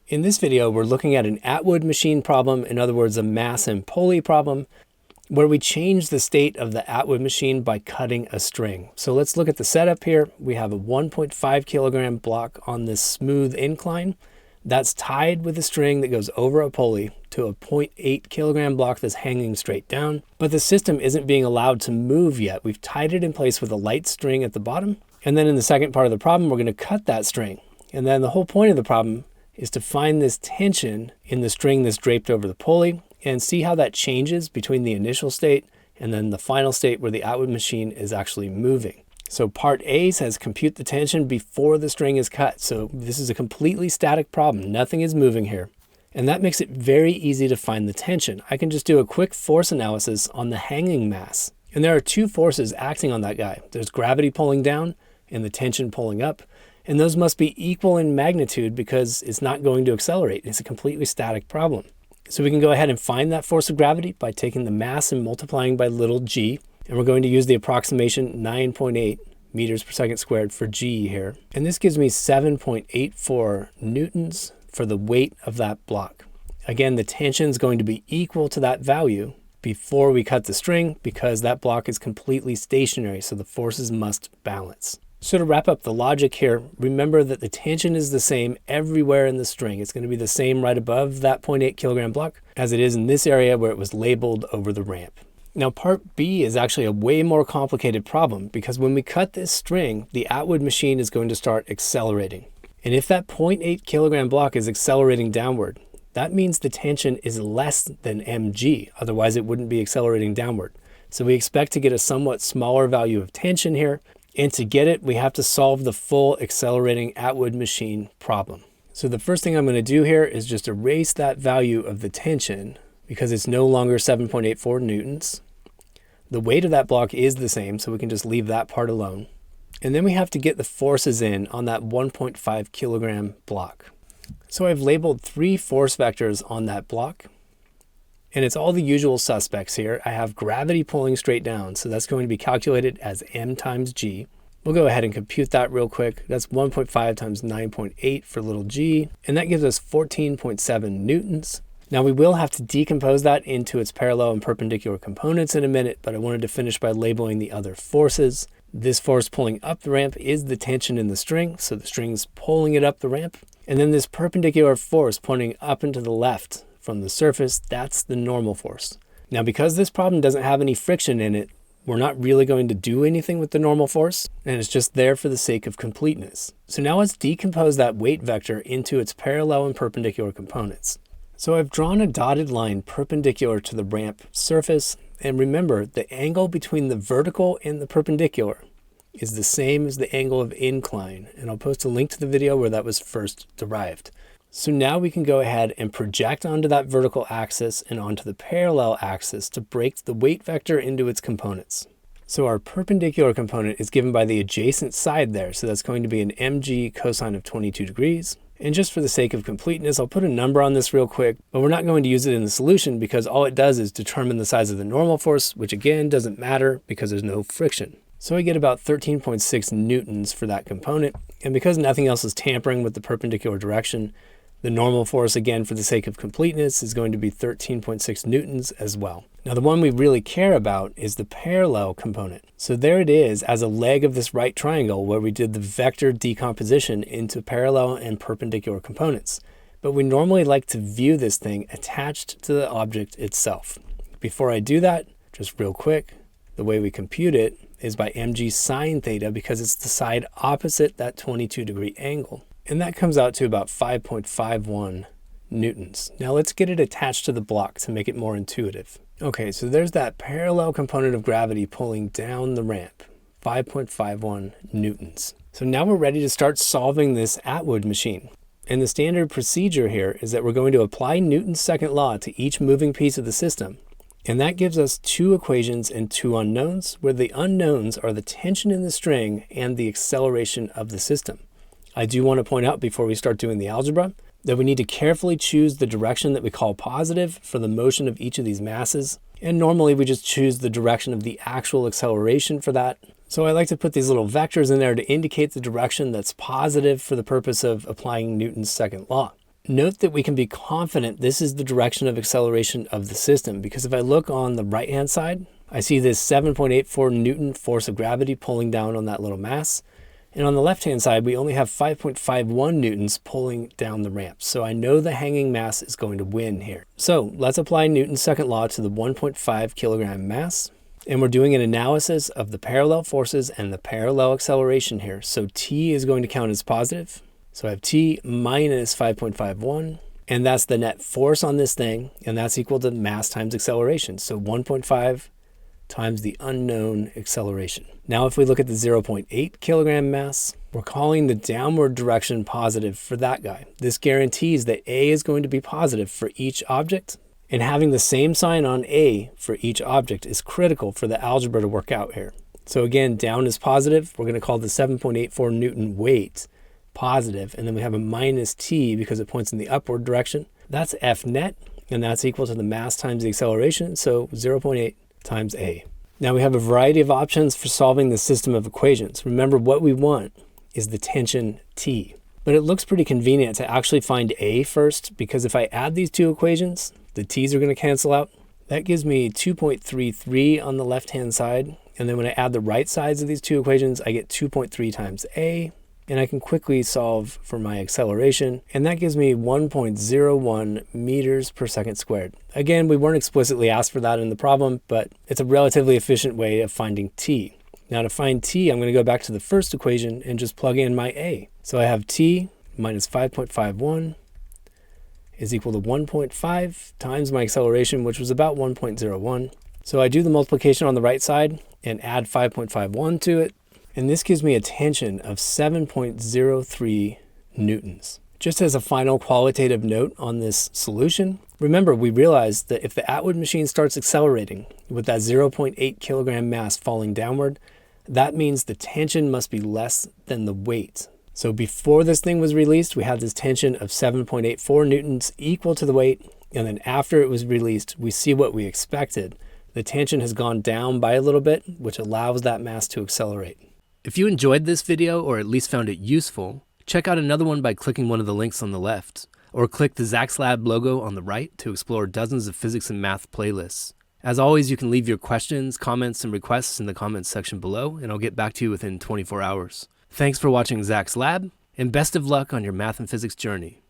In this video, we're looking at an Atwood machine problem, in other words, a mass and pulley problem, where we change the state of the Atwood machine by cutting a string. So let's look at the setup here. We have a 1.5 kilogram block on this smooth incline. That's tied with a string that goes over a pulley to a 0.8 kilogram block that's hanging straight down. But the system isn't being allowed to move yet. We've tied it in place with a light string at the bottom. And then in the second part of the problem, we're going to cut that string. And then the whole point of the problem is to find this tension in the string that's draped over the pulley and see how that changes between the initial state and then the final state where the Atwood machine is actually moving. So part A says compute the tension before the string is cut. So this is a completely static problem. Nothing is moving here. And that makes it very easy to find the tension. I can just do a quick force analysis on the hanging mass. And there are two forces acting on that guy. There's gravity pulling down and the tension pulling up. And those must be equal in magnitude because it's not going to accelerate. It's a completely static problem. So we can go ahead and find that force of gravity by taking the mass and multiplying by little g. And we're going to use the approximation 9.8 meters per second squared for g here. And this gives me 7.84 newtons for the weight of that block. Again, the tension is going to be equal to that value before we cut the string because that block is completely stationary, so the forces must balance. So to wrap up the logic here, remember that the tension is the same everywhere in the string. It's going to be the same right above that 0.8 kilogram block as it is in this area where it was labeled over the ramp. Now part B is actually a way more complicated problem because when we cut this string, the Atwood machine is going to start accelerating. And if that 0.8 kilogram block is accelerating downward, that means the tension is less than mg, otherwise it wouldn't be accelerating downward. So we expect to get a somewhat smaller value of tension here. And to get it, we have to solve the full accelerating Atwood machine problem. So the first thing I'm going to do here is just erase that value of the tension because it's no longer 7.84 newtons. The weight of that block is the same, so we can just leave that part alone. And then we have to get the forces in on that 1.5 kilogram block. So I've labeled 3 force vectors on that block. And it's all the usual suspects here. I have gravity pulling straight down, so that's going to be calculated as m times g. We'll go ahead and compute that real quick. That's 1.5 times 9.8 for little g, and that gives us 14.7 newtons. Now we will have to decompose that into its parallel and perpendicular components in a minute, but I wanted to finish by labeling the other forces. This force pulling up the ramp is the tension in the string, so the string's pulling it up the ramp. And then this perpendicular force pointing up and to the left from the surface, that's the normal force. Now because this problem doesn't have any friction in it, we're not really going to do anything with the normal force, and it's just there for the sake of completeness. So now let's decompose that weight vector into its parallel and perpendicular components. So I've drawn a dotted line perpendicular to the ramp surface, and remember the angle between the vertical and the perpendicular is the same as the angle of incline, and I'll post a link to the video where that was first derived. So now we can go ahead and project onto that vertical axis and onto the parallel axis to break the weight vector into its components. So our perpendicular component is given by the adjacent side there. So that's going to be an mg cosine of 22 degrees. And just for the sake of completeness, I'll put a number on this real quick, but we're not going to use it in the solution because all it does is determine the size of the normal force, which again doesn't matter because there's no friction. So I get about 13.6 newtons for that component. And because nothing else is tampering with the perpendicular direction, the normal force, again, for the sake of completeness, is going to be 13.6 newtons as well. Now, the one we really care about is the parallel component. So there it is as a leg of this right triangle where we did the vector decomposition into parallel and perpendicular components. But we normally like to view this thing attached to the object itself. Before I do that, just real quick, the way we compute it is by mg sine theta because it's the side opposite that 22-degree angle. And that comes out to about 5.51 newtons. Now let's get it attached to the block to make it more intuitive. Okay, so there's that parallel component of gravity pulling down the ramp, 5.51 newtons. So now we're ready to start solving this Atwood machine. And the standard procedure here is that we're going to apply Newton's second law to each moving piece of the system. And that gives us 2 equations and 2 unknowns, where the unknowns are the tension in the string and the acceleration of the system. I do want to point out before we start doing the algebra that we need to carefully choose the direction that we call positive for the motion of each of these masses. And normally we just choose the direction of the actual acceleration for that. So I like to put these little vectors in there to indicate the direction that's positive for the purpose of applying Newton's second law. Note that we can be confident this is the direction of acceleration of the system, because if I look on the right-hand side, I see this 7.84 Newton force of gravity pulling down on that little mass. And on the left-hand side, we only have 5.51 newtons pulling down the ramp. So I know the hanging mass is going to win here. So let's apply Newton's second law to the 1.5 kilogram mass. And we're doing an analysis of the parallel forces and the parallel acceleration here. So T is going to count as positive. So I have T minus 5.51, and that's the net force on this thing, and that's equal to mass times acceleration. So 1.5 times the unknown acceleration. Now if we look at the 0.8 kilogram mass, we're calling the downward direction positive for that guy. This guarantees that A is going to be positive for each object, and having the same sign on A for each object is critical for the algebra to work out here. So again, down is positive. We're going to call the 7.84 Newton weight positive, and then we have a minus T because it points in the upward direction. That's F net, and that's equal to the mass times the acceleration, so 0.8 times A. Now we have a variety of options for solving the system of equations. Remember, what we want is the tension T. But it looks pretty convenient to actually find A first, because if I add these two equations, the T's are going to cancel out. That gives me 2.33 on the left-hand side, and then when I add the right sides of these two equations, I get 2.3 times A. And I can quickly solve for my acceleration, and that gives me 1.01 meters per second squared. Again, we weren't explicitly asked for that in the problem, but it's a relatively efficient way of finding T. Now to find T, I'm going to go back to the first equation and just plug in my A. So I have T minus 5.51 is equal to 1.5 times my acceleration, which was about 1.01. So I do the multiplication on the right side and add 5.51 to it. And this gives me a tension of 7.03 newtons. Just as a final qualitative note on this solution, remember we realized that if the Atwood machine starts accelerating with that 0.8 kilogram mass falling downward, that means the tension must be less than the weight. So before this thing was released, we had this tension of 7.84 newtons equal to the weight. And then after it was released, we see what we expected. The tension has gone down by a little bit, which allows that mass to accelerate. If you enjoyed this video, or at least found it useful, check out another one by clicking one of the links on the left, or click the Zach's Lab logo on the right to explore dozens of physics and math playlists. As always, you can leave your questions, comments, and requests in the comments section below, and I'll get back to you within 24 hours. Thanks for watching Zach's Lab, and best of luck on your math and physics journey.